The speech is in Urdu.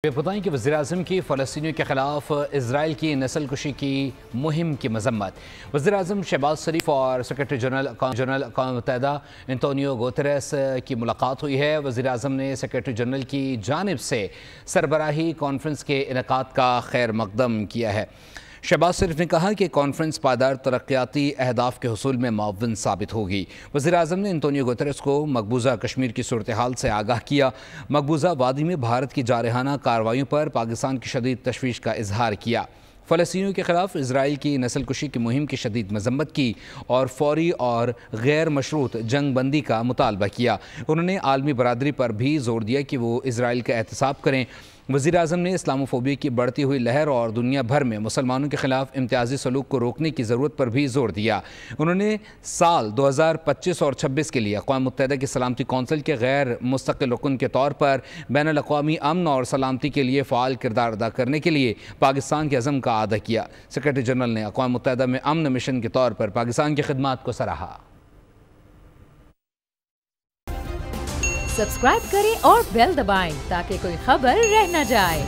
بتائیں کہ وزیراعظم کی فلسطینیوں کے خلاف اسرائیل کی نسل کشی کی مہم کی مذمت۔ وزیراعظم شہباز شریف اور سیکرٹری جنرل اقوام متحدہ انتونیو گوتریس کی ملاقات ہوئی ہے۔ وزیراعظم نے سیکرٹری جنرل کی جانب سے سربراہی کانفرنس کے انعقاد کا خیر مقدم کیا ہے۔ شہباز شریف نے کہا کہ کانفرنس پائیدار ترقیاتی اہداف کے حصول میں معاون ثابت ہوگی۔ وزیراعظم نے انتونیو گوتریس کو مقبوضہ کشمیر کی صورتحال سے آگاہ کیا۔ مقبوضہ وادی میں بھارت کی جارحانہ کارروائیوں پر پاکستان کی شدید تشویش کا اظہار کیا۔ فلسطینیوں کے خلاف اسرائیل کی نسل کشی کی مہم کی شدید مذمت کی اور فوری اور غیر مشروط جنگ بندی کا مطالبہ کیا۔ انہوں نے عالمی برادری پر بھی زور دیا کہ وہ اسرائیل کا احتساب کریں۔ وزیراعظم نے اسلاموفوبیا کی بڑھتی ہوئی لہر اور دنیا بھر میں مسلمانوں کے خلاف امتیازی سلوک کو روکنے کی ضرورت پر بھی زور دیا۔ انہوں نے سال 2025 اور 26 کے لیے اقوام متحدہ کی سلامتی کونسل کے غیر مستقل رکن کے طور پر بین الاقوامی امن اور سلامتی کے لیے فعال کردار ادا کرنے کے لیے پاکستان کے عزم کا اعادہ کیا۔ سیکرٹری جنرل نے اقوام متحدہ میں امن مشن کے طور پر پاکستان کی خدمات کو سراہا۔ سبسکرائب کریں اور بیل دبائیں تاکہ کوئی خبر رہ نہ جائے۔